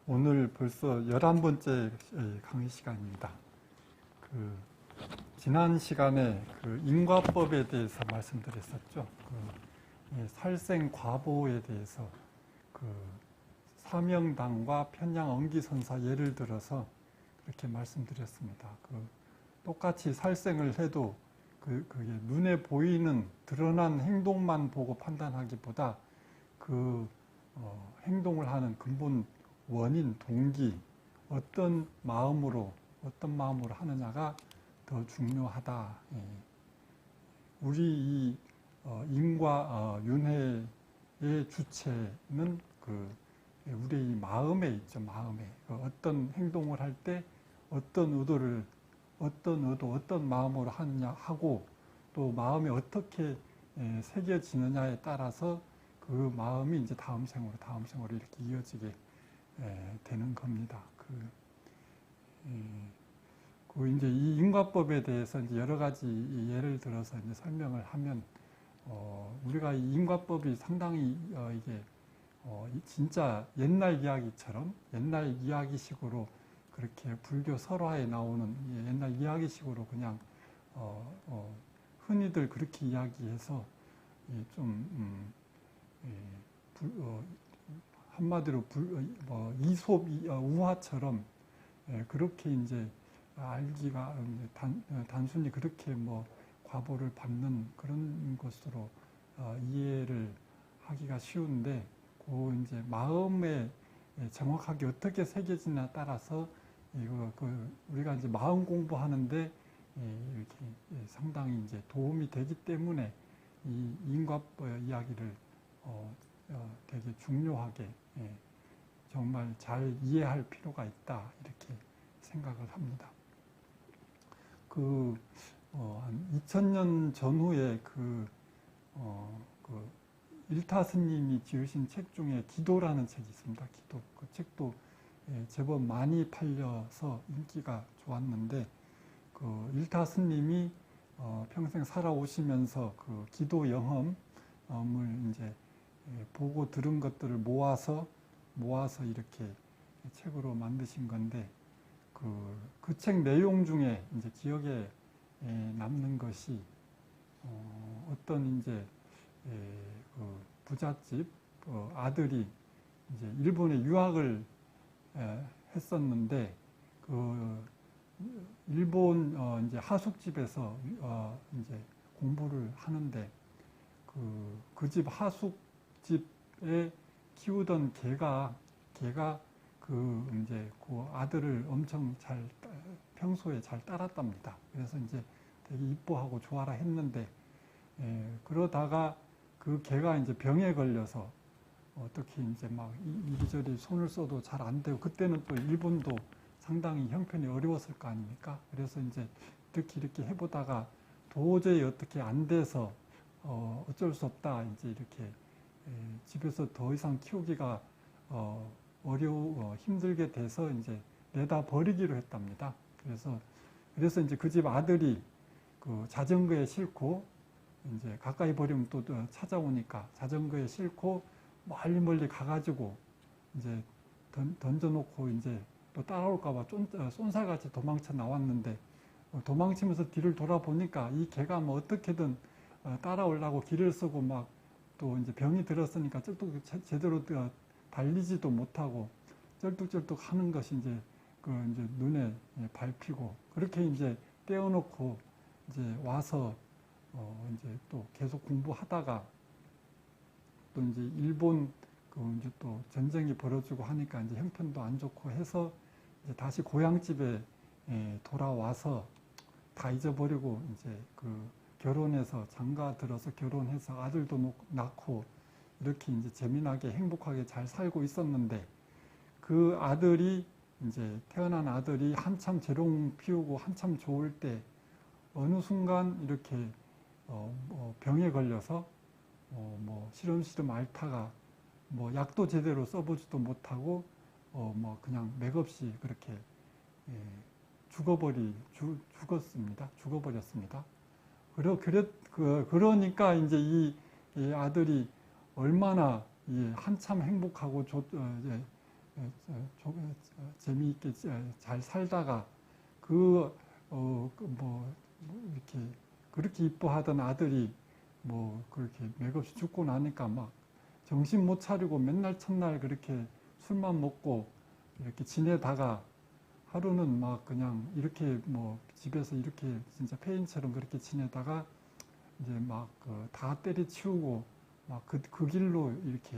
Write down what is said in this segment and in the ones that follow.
오늘 벌써 11번째 강의 시간입니다. 지난 시간에 인과법에 대해서 말씀드렸었죠. 살생과보에 대해서 사명당과 편양언기선사 예를 들어서 그렇게 말씀드렸습니다. 똑같이 살생을 해도 그게 눈에 보이는 드러난 행동만 보고 판단하기보다 행동을 하는 근본 원인, 동기, 어떤 마음으로 하느냐가 더 중요하다. 우리 이 인과 윤회의 주체는 우리의 이 마음에 있죠. 마음에 어떤 행동을 할 때 어떤 의도, 어떤 마음으로 하느냐 하고 또 마음이 어떻게 새겨지느냐에 따라서 그 마음이 이제 다음 생으로 이렇게 이어지게 되는 겁니다. 이제 이 인과법에 대해서 이제 여러 가지 예를 들어서 이제 설명을 하면, 우리가 이 인과법이 상당히 이게 진짜 옛날 이야기식으로 그렇게 불교 설화에 나오는 옛날 이야기식으로 그냥 흔히들 그렇게 이야기해서 한마디로 이솝 우화처럼 그렇게 이제 알기가 단순히 그렇게 과보를 받는 그런 것으로 이해를 하기가 쉬운데, 이제 마음에 정확하게 어떻게 새겨지냐에 따라서 우리가 이제 마음 공부하는데 이렇게 상당히 이제 도움이 되기 때문에 이 인과법 이야기를 되게 중요하게 정말 잘 이해할 필요가 있다, 이렇게 생각을 합니다. 한 2000년 전후에 일타 스님이 지으신 책 중에 기도라는 책이 있습니다. 기도. 그 책도 제법 많이 팔려서 인기가 좋았는데, 일타 스님이 평생 살아오시면서 기도 영험을 이제 보고 들은 것들을 모아서 이렇게 책으로 만드신 건데, 그 책 내용 중에 이제 기억에 남는 것이 어떤 이제 부잣집 아들이 이제 일본에 유학을 했었는데, 일본 이제 하숙집에서 이제 공부를 하는데, 그 집 하숙집에 키우던 개가 이제 그 아들을 엄청 평소에 잘 따랐답니다. 그래서 이제 되게 이뻐하고 좋아라 했는데, 그러다가 그 개가 이제 병에 걸려서 어떻게 이제 막 이리저리 손을 써도 잘 안 되고, 그때는 또 일본도 상당히 형편이 어려웠을 거 아닙니까? 그래서 이제 이렇게 해보다가 도저히 어떻게 안 돼서 어쩔 수 없다, 이제 이렇게 집에서 더 이상 키우기가 힘들게 돼서 이제 내다 버리기로 했답니다. 그래서 이제 그 집 아들이 자전거에 싣고, 이제 가까이 버리면 또 찾아오니까 자전거에 싣고 멀리 가가지고 이제 던져놓고 이제 또 따라올까봐 쏜살같이 도망쳐 나왔는데, 도망치면서 뒤를 돌아보니까 이 개가 어떻게든 따라오려고 길을 쓰고 막 또 이제 병이 들었으니까 제대로 달리지도 못하고 쩔뚝쩔뚝 하는 것이 이제 이제 눈에 밟히고, 그렇게 이제 떼어놓고 이제 와서 이제 또 계속 공부하다가 또 이제 일본 이제 또 전쟁이 벌어지고 하니까 이제 형편도 안 좋고 해서 이제 다시 고향집에 돌아와서 다 잊어버리고 이제 결혼해서 장가 들어서 결혼해서 아들도 낳고 이렇게 이제 재미나게 행복하게 잘 살고 있었는데, 그 아들이 이제 태어난 아들이 한참 재롱 피우고 한참 좋을 때 어느 순간 이렇게 병에 걸려서 시름시름 앓다가 약도 제대로 써보지도 못하고 그냥 맥없이 그렇게 죽어버렸습니다. 그러니까 이제 이 아들이 얼마나 한참 행복하고 재미있게 잘 살다가 이렇게 그렇게 이뻐하던 아들이 뭐 그렇게 맥없이 죽고 나니까 막 정신 못 차리고 맨날 첫날 그렇게 술만 먹고 이렇게 지내다가 하루는 막 그냥 이렇게 뭐 집에서 이렇게 진짜 폐인처럼 그렇게 지내다가 이제 막 다 때려치우고 막 그 길로 이렇게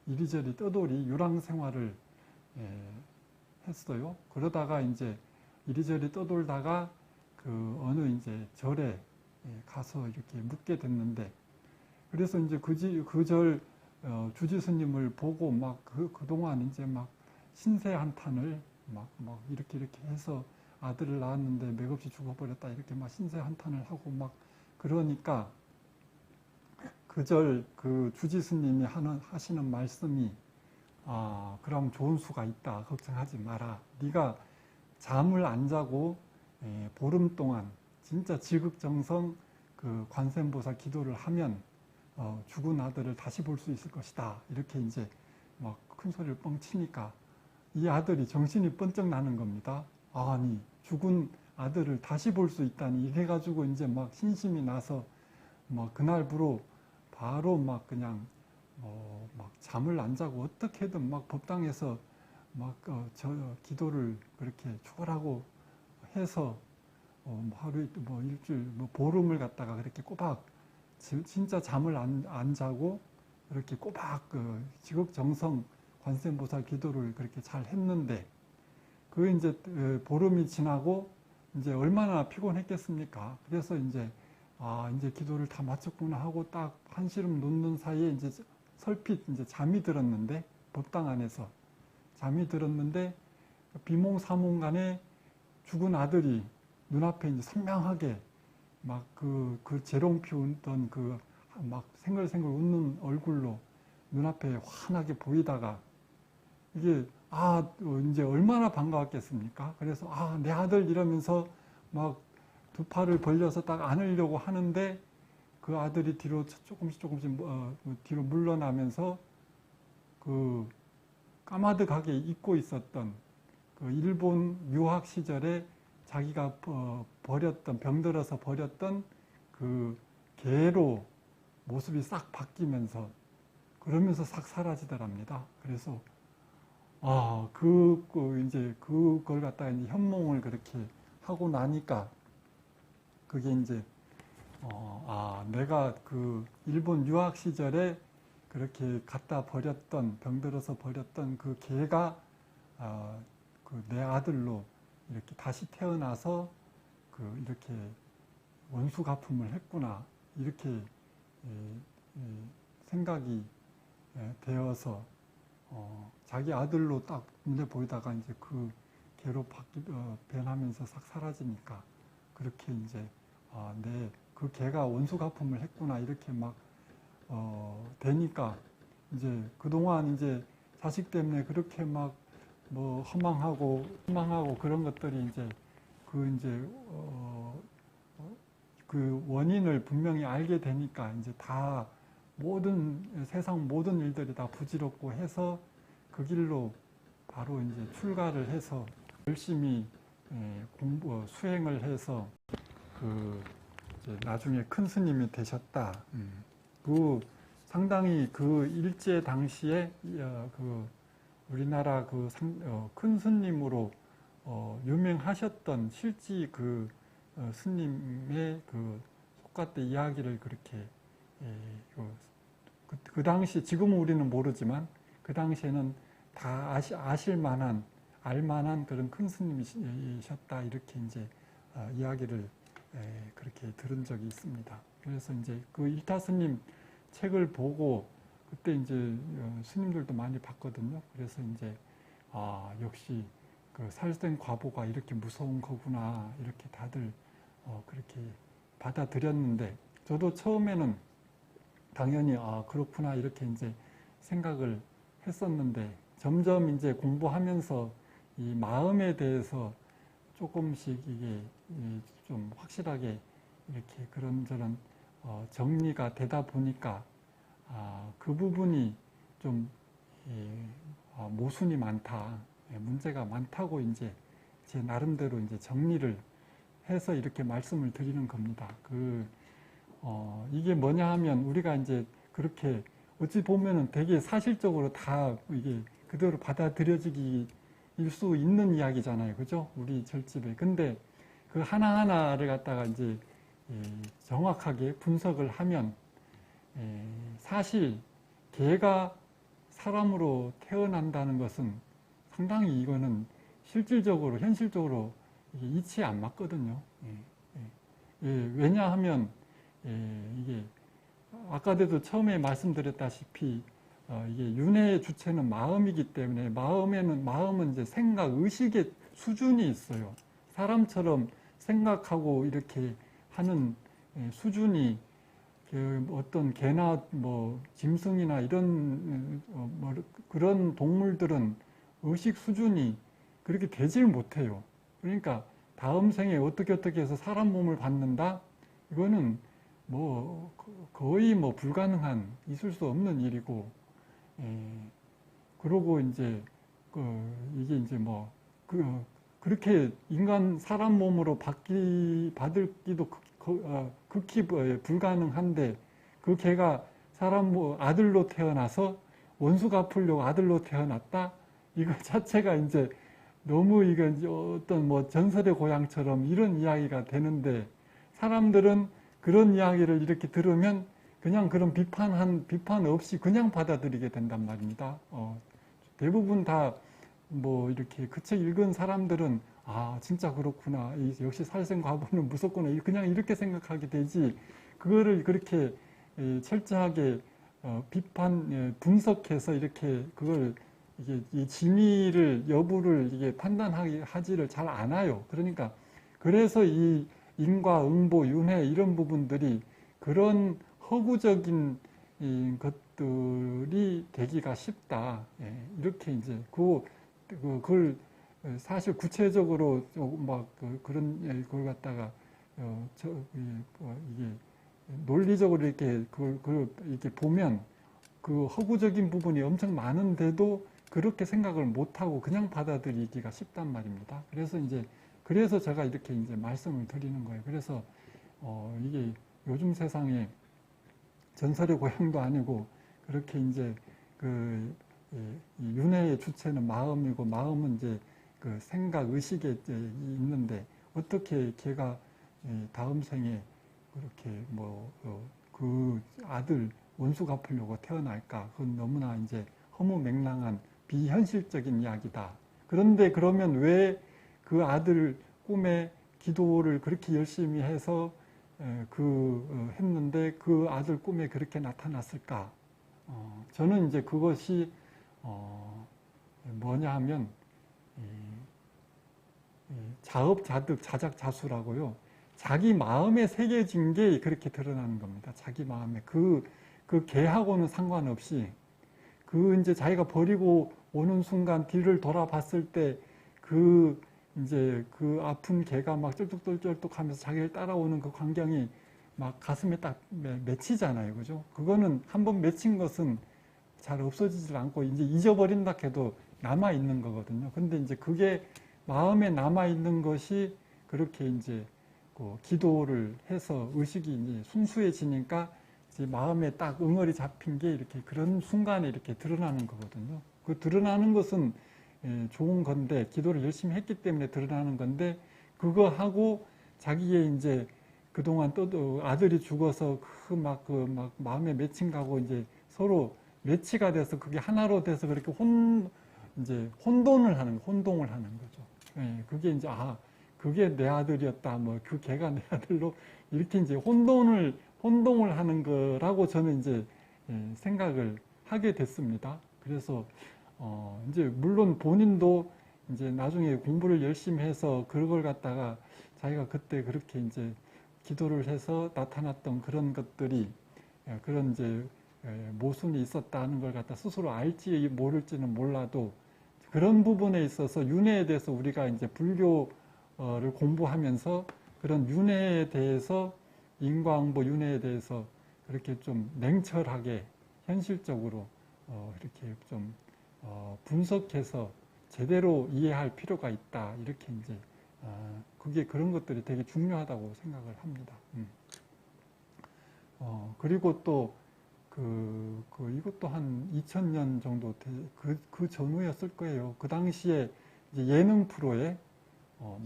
이리저리 떠돌이 유랑 생활을 했어요. 그러다가 이제 이리저리 떠돌다가 어느 이제 절에 가서 이렇게 묵게 됐는데, 그래서 이제 그 절 주지 스님을 보고 막 그동안 이제 막 신세 한탄을 막 이렇게 해서 아들을 낳았는데 맥없이 죽어버렸다 이렇게 막 신세 한탄을 하고 막 그러니까 그 주지 스님이 하시는 말씀이, 그럼 좋은 수가 있다. 걱정하지 마라. 네가 잠을 안 자고 보름 동안 진짜 지극정성 그 관세음보살 기도를 하면 죽은 아들을 다시 볼 수 있을 것이다. 이렇게 이제 막 큰 소리를 뻥 치니까 이 아들이 정신이 번쩍 나는 겁니다. 아니, 죽은 아들을 다시 볼 수 있다니. 이래가지고 이제 막 신심이 나서 뭐 그날부로 바로 막 그냥 막 잠을 안 자고 어떻게든 막 법당에서 막 기도를 그렇게 초월하고 해서 하루 뭐 일주일 뭐 보름을 갖다가 그렇게 꼬박 진짜 잠을 안 자고 이렇게 꼬박 지극정성 관세음보살 기도를 그렇게 잘 했는데, 그 이제 보름이 지나고 이제 얼마나 피곤했겠습니까? 그래서 이제 이제 기도를 다 마쳤구나 하고 딱 한시름 놓는 사이에 이제 설핏 이제 잠이 들었는데, 법당 안에서 잠이 들었는데 비몽사몽간에 죽은 아들이 눈앞에 이제 선명하게 막 그 재롱 피우던 막 생글생글 웃는 얼굴로 눈앞에 환하게 보이다가 이게 이제 얼마나 반가웠겠습니까? 그래서 내 아들 이러면서 막 두 팔을 벌려서 딱 안으려고 하는데 그 아들이 뒤로 조금씩 뒤로 물러나면서 그 까마득하게 잊고 있었던 그 일본 유학 시절에 자기가 병들어서 버렸던 그 개로 모습이 싹 바뀌면서 그러면서 싹 사라지더랍니다. 그래서 이제 그걸 갖다가 이제 현몽을 그렇게 하고 나니까 그게 이제 내가 그 일본 유학 시절에 그렇게 갖다 버렸던, 병들어서 버렸던 그 개가 내 아들로 이렇게 다시 태어나서 이렇게 원수가품을 했구나, 이렇게 생각이 되어서 자기 아들로 딱 눈에 보이다가 이제 그 개로 변하면서 싹 사라지니까 그렇게 이제 그 개가 원수가품을 했구나 이렇게 막 되니까 이제 그동안 이제 자식 때문에 그렇게 막 뭐 허망하고 그런 것들이 이제 그 원인을 분명히 알게 되니까 이제 다 세상 모든 일들이 다 부질없고 해서 그 길로 바로 이제 출가를 해서 열심히 수행을 해서 이제 나중에 큰 스님이 되셨다. 상당히 그 일제 당시에 우리나라 큰 스님으로 유명하셨던 실지 스님의 속가대 이야기를 그렇게 그 당시, 지금은 우리는 모르지만 그 당시에는 다 알만한 그런 큰 스님이셨다, 이렇게 이제 이야기를 그렇게 들은 적이 있습니다. 그래서 이제 그 일타 스님 책을 보고 그때 이제 스님들도 많이 봤거든요. 그래서 이제 역시 그 살생 과보가 이렇게 무서운 거구나, 이렇게 다들 그렇게 받아들였는데, 저도 처음에는 당연히 그렇구나 이렇게 이제 생각을 했었는데, 점점 이제 공부하면서 이 마음에 대해서 조금씩 이게 좀 확실하게 이렇게 그런저런 정리가 되다 보니까 그 부분이 좀 모순이 많다, 문제가 많다고 이제 제 나름대로 이제 정리를 해서 이렇게 말씀을 드리는 겁니다. 이게 뭐냐 하면 우리가 이제 그렇게 어찌 보면은 되게 사실적으로 다 이게 그대로 받아들여지기 일 수 있는 이야기잖아요. 그죠? 우리 절집에. 근데 그 하나하나를 갖다가 이제 정확하게 분석을 하면 사실 개가 사람으로 태어난다는 것은 상당히 이거는 실질적으로 현실적으로 이게 이치에 안 맞거든요. 왜냐하면 이게 아까도 처음에 말씀드렸다시피 이게 윤회의 주체는 마음이기 때문에 마음은 이제 생각, 의식의 수준이 있어요. 사람처럼 생각하고 이렇게 하는 수준이 어떤 개나 뭐 짐승이나 이런 그런 동물들은 의식 수준이 그렇게 되질 못해요. 그러니까 다음 생에 어떻게 해서 사람 몸을 받는다? 이거는 뭐 거의 뭐 불가능한, 있을 수 없는 일이고, 그러고 이제 이게 이제 뭐 그렇게 인간 사람 몸으로 받기도 극히 불가능한데, 그 개가 사람 아들로 태어나서 원수 갚으려고 아들로 태어났다? 이거 자체가 이제 너무 이거 어떤 뭐 전설의 고향처럼 이런 이야기가 되는데, 사람들은 그런 이야기를 이렇게 들으면 그냥 그런 비판 없이 그냥 받아들이게 된단 말입니다. 대부분 다 뭐 이렇게 그 책 읽은 사람들은 진짜 그렇구나, 역시 살생과부는 무섭구나, 그냥 이렇게 생각하게 되지, 그거를 그렇게 철저하게 분석해서 이렇게 그걸 이게 이 진위를 여부를 이게 판단하지를 잘 않아요. 그러니까 그래서 이 인과 응보, 윤회 이런 부분들이 그런 허구적인 것들이 되기가 쉽다. 이렇게 이제 그걸 사실 구체적으로 막 그런 걸 갖다가 이게 논리적으로 이렇게 그걸 이렇게 보면 그 허구적인 부분이 엄청 많은데도 그렇게 생각을 못하고 그냥 받아들이기가 쉽단 말입니다. 그래서 제가 이렇게 이제 말씀을 드리는 거예요. 그래서 이게 요즘 세상에 전설의 고향도 아니고 그렇게 이제 이 윤회의 주체는 마음이고, 마음은 이제 그 생각, 의식에 있는데 어떻게 걔가 다음 생에 그렇게 그 아들 원수 갚으려고 태어날까? 그건 너무나 이제 허무맹랑한 비현실적인 이야기다. 그런데 그러면 왜 그 아들 꿈에 기도를 그렇게 열심히 해서 했는데 그 아들 꿈에 그렇게 나타났을까? 저는 이제 그것이 뭐냐 하면 자업자득 자작자수라고요. 자기 마음에 새겨진 게 그렇게 드러나는 겁니다. 자기 마음에 그 개하고는 상관없이 이제 자기가 버리고 오는 순간 뒤를 돌아봤을 때 이제 그 아픈 개가 막 쩔뚝쩔뚝 하면서 자기를 따라오는 그 광경이 막 가슴에 딱 맺히잖아요. 그죠? 그거는 한번 맺힌 것은 잘 없어지질 않고 이제 잊어버린다 해도 남아있는 거거든요. 근데 이제 그게 마음에 남아있는 것이 그렇게 이제 기도를 해서 의식이 이제 순수해지니까 이제 마음에 딱 응어리 잡힌 게 이렇게 그런 순간에 이렇게 드러나는 거거든요. 그 드러나는 것은 좋은 건데, 기도를 열심히 했기 때문에 드러나는 건데, 그거 하고 자기의 이제 그동안 또 아들이 죽어서 막 마음에 맺힌 가고 이제 서로 매치가 돼서 그게 하나로 돼서 그렇게 이제 혼동을 하는 거죠. 그게 이제 그게 내 아들이었다, 뭐 그 개가 내 아들로 이렇게 이제 혼동을 하는 거라고 저는 이제 생각을 하게 됐습니다. 그래서 이제 물론 본인도 이제 나중에 공부를 열심히 해서 그걸 갖다가 자기가 그때 그렇게 이제 기도를 해서 나타났던 그런 것들이 그런 이제 모순이 있었다는 걸 갖다 스스로 알지 모를지는 몰라도, 그런 부분에 있어서 윤회에 대해서 우리가 이제 불교를 공부하면서 그런 윤회에 대해서, 인과응보 윤회에 대해서 그렇게 좀 냉철하게 현실적으로 이렇게 좀 분석해서 제대로 이해할 필요가 있다. 이렇게 이제 그게 그런 것들이 되게 중요하다고 생각을 합니다. 그리고 또 이것도 한 2000년 정도 그 전후였을 거예요. 그 당시에 이제 예능 프로에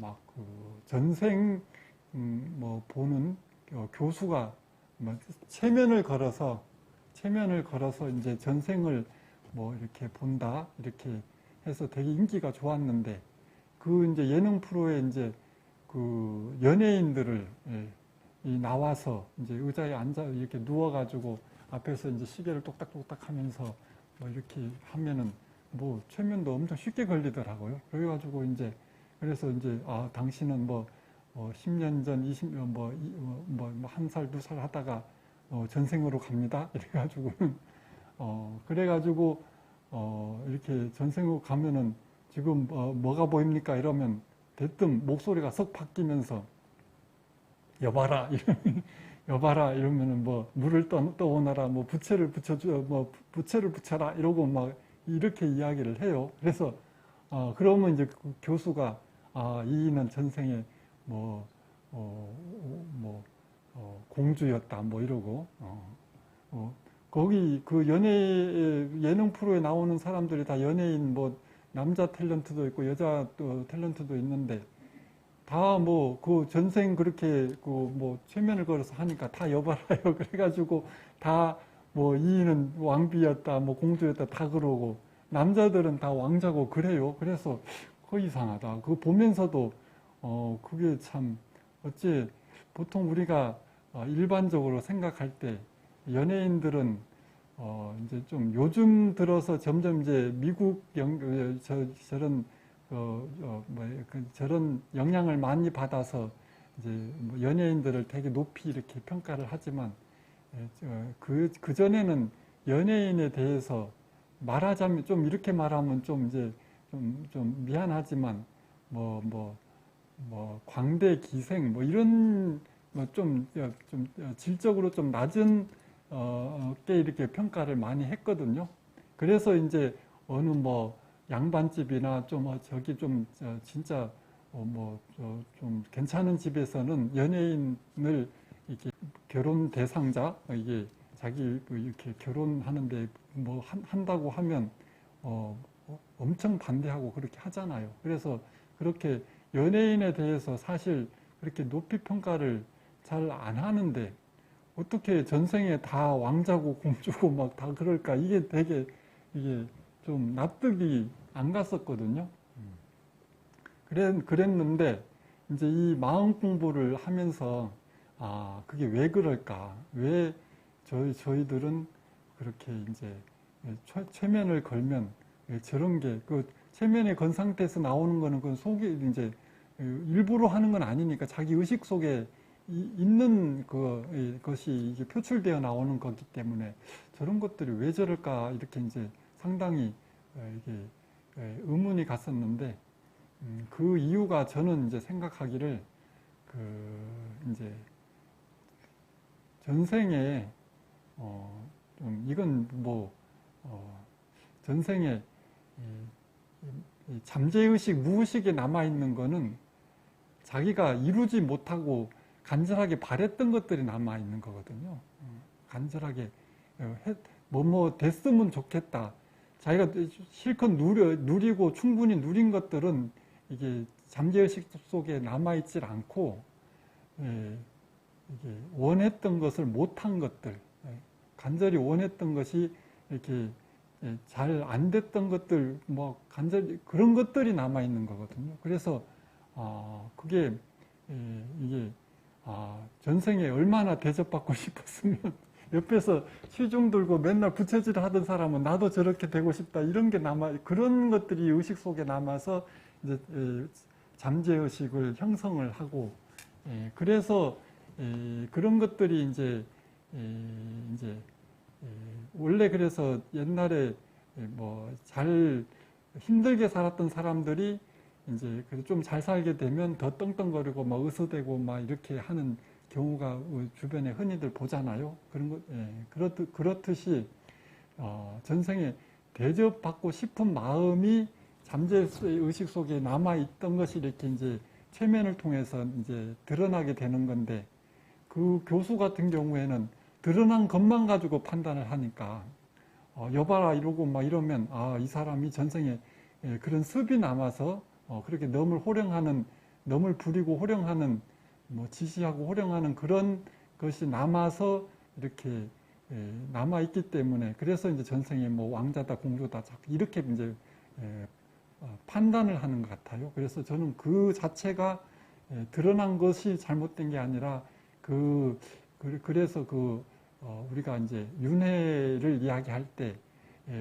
막 그 전생 뭐 보는 교수가 뭐 체면을 걸어서 이제 전생을 뭐 이렇게 본다 이렇게 해서 되게 인기가 좋았는데 그 이제 예능 프로에 이제 그 연예인들을 이 나와서 이제 의자에 앉아 이렇게 누워가지고 앞에서 이제 시계를 똑딱똑딱 하면서 뭐 이렇게 하면은 뭐 최면도 엄청 쉽게 걸리더라고요. 그래가지고 이제 그래서 이제 당신은 뭐 10년 전, 20년 뭐 한 살, 두 살 하다가 전생으로 갑니다. 이래가지고 그래가지고 이렇게 전생으로 가면은 지금 뭐가 보입니까? 이러면 대뜸 목소리가 썩 바뀌면서 여봐라 이러면은 뭐 물을 떠오너라 뭐 부채를 붙여라 이러고 막 이렇게 이야기를 해요. 그래서 그러면 이제 그 교수가 이인은 전생에 공주였다 뭐 이러고 거기 그 예능 프로에 나오는 사람들이 다 연예인 뭐 남자 탤런트도 있고 여자 탤런트도 있는데 다 뭐 그 전생 그렇게 그 뭐 최면을 걸어서 하니까 다 여봐라요. 그래가지고 다 뭐 이인은 왕비였다 뭐 공주였다 다 그러고 남자들은 다 왕자고 그래요. 그래서 이상하다. 그거 보면서도 그게 참 어째 보통 우리가 일반적으로 생각할 때 연예인들은 이제 좀 요즘 들어서 점점 이제 미국 저런 저런 영향을 많이 받아서 이제 뭐 연예인들을 되게 높이 이렇게 평가를 하지만 그 전에는 연예인에 대해서 말하자면 좀 이렇게 말하면 좀 이제 좀 미안하지만 뭐 광대 기생 뭐 이런 좀 질적으로 좀 낮은 게 이렇게 평가를 많이 했거든요. 그래서 이제 어느 뭐 양반집이나 좀 저기 좀 진짜 좀 괜찮은 집에서는 연예인을 이렇게 결혼 대상자 이게 자기 이렇게 결혼하는데 뭐 한다고 하면 엄청 반대하고 그렇게 하잖아요. 그래서 그렇게 연예인에 대해서 사실 그렇게 높이 평가를 잘 안 하는데 어떻게 전생에 다 왕자고 공주고 막 다 그럴까 이게 되게 이게 좀 납득이 안 갔었거든요. 그랬는데 이제 이 마음 공부를 하면서 그게 왜 그럴까? 왜 저희들은 그렇게 이제 최면을 걸면 저런 게 그 최면에 건 상태에서 나오는 거는 그 속에 이제 일부러 하는 건 아니니까 자기 의식 속에 있는 것이 이게 표출되어 나오는 거기 때문에 저런 것들이 왜 저럴까 이렇게 이제 상당히 이게 의문이 갔었는데 그 이유가 저는 이제 생각하기를 이제 전생에 좀 이건 뭐 전생에 이 잠재의식, 무의식에 남아있는 거는 자기가 이루지 못하고 간절하게 바랬던 것들이 남아있는 거거든요. 간절하게 뭐 됐으면 좋겠다. 자기가 실컷 누리고 충분히 누린 것들은 이게 잠재의식 속에 남아있질 않고 이게 원했던 것을 못한 것들, 간절히 원했던 것이 이렇게 잘 안 됐던 것들, 뭐 간절히 그런 것들이 남아 있는 거거든요. 그래서 그게 이게 전생에 얼마나 대접받고 싶었으면 옆에서 시중 들고 맨날 부채질 하던 사람은 나도 저렇게 되고 싶다 이런 게 그런 것들이 의식 속에 남아서 이제 잠재의식을 형성을 하고 그래서 그런 것들이 이제 원래 그래서 옛날에 뭐 잘 힘들게 살았던 사람들이 이제 좀 잘 살게 되면 더 떵떵거리고 막 으스대고 막 이렇게 하는 경우가 주변에 흔히들 보잖아요. 그런 것, 그렇듯이 전생에 대접받고 싶은 마음이 잠재 의식 속에 남아 있던 것이 이렇게 이제 최면을 통해서 이제 드러나게 되는 건데, 그 교수 같은 경우에는 드러난 것만 가지고 판단을 하니까 여봐라 이러고 막 이러면 이 사람이 전생에 그런 습이 남아서 그렇게 넘을 부리고 호령하는 뭐 지시하고 호령하는 그런 것이 남아서 이렇게 남아 있기 때문에, 그래서 이제 전생에 뭐 왕자다 공주다 이렇게 이제 판단을 하는 것 같아요. 그래서 저는 그 자체가 드러난 것이 잘못된 게 아니라 그래서 우리가 이제 윤회를 이야기할 때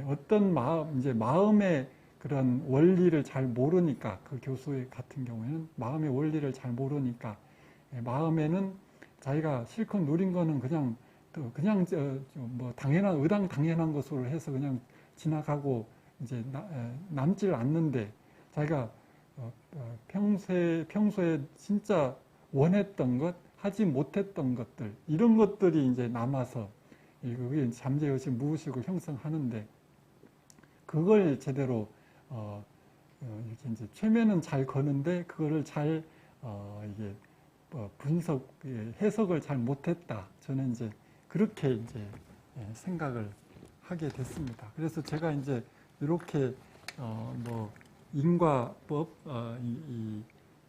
어떤 마음의 그런 원리를 잘 모르니까, 그 교수 같은 경우에는 마음의 원리를 잘 모르니까 마음에는 자기가 실컷 누린 거는 그냥 뭐 당연한 것으로 해서 그냥 지나가고 이제 남질 않는데, 자기가 평소에 진짜 원했던 것, 하지 못했던 것들, 이런 것들이 이제 남아서 그게 잠재의식, 무의식을 형성하는데, 그걸 제대로 이렇게 이제 최면은 잘 거는데 그거를 잘 이게 해석을 잘 못했다. 저는 이제 그렇게 이제 생각을 하게 됐습니다. 그래서 제가 이제 이렇게 뭐 인과법,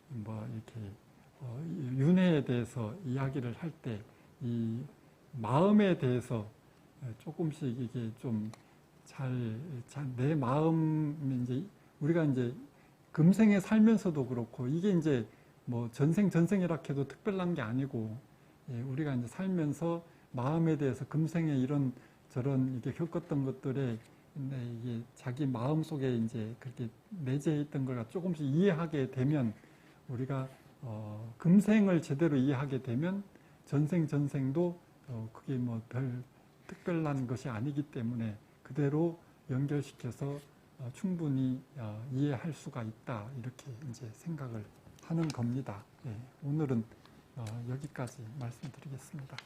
뭐 이렇게 윤회에 대해서 이야기를 할 때 이 마음에 대해서 조금씩 이게 좀 내 마음, 이제 우리가 이제 금생에 살면서도 그렇고, 이게 이제 뭐 전생이라 해도 특별한 게 아니고, 우리가 이제 살면서 마음에 대해서 금생에 이런 저런 이게 겪었던 것들에 이게 자기 마음 속에 이제 그렇게 내재해 있던 걸 조금씩 이해하게 되면, 우리가 금생을 제대로 이해하게 되면 전생도 그게 뭐 별 특별한 것이 아니기 때문에 그대로 연결시켜서 충분히 이해할 수가 있다, 이렇게 이제 생각을 하는 겁니다. 오늘은 여기까지 말씀드리겠습니다.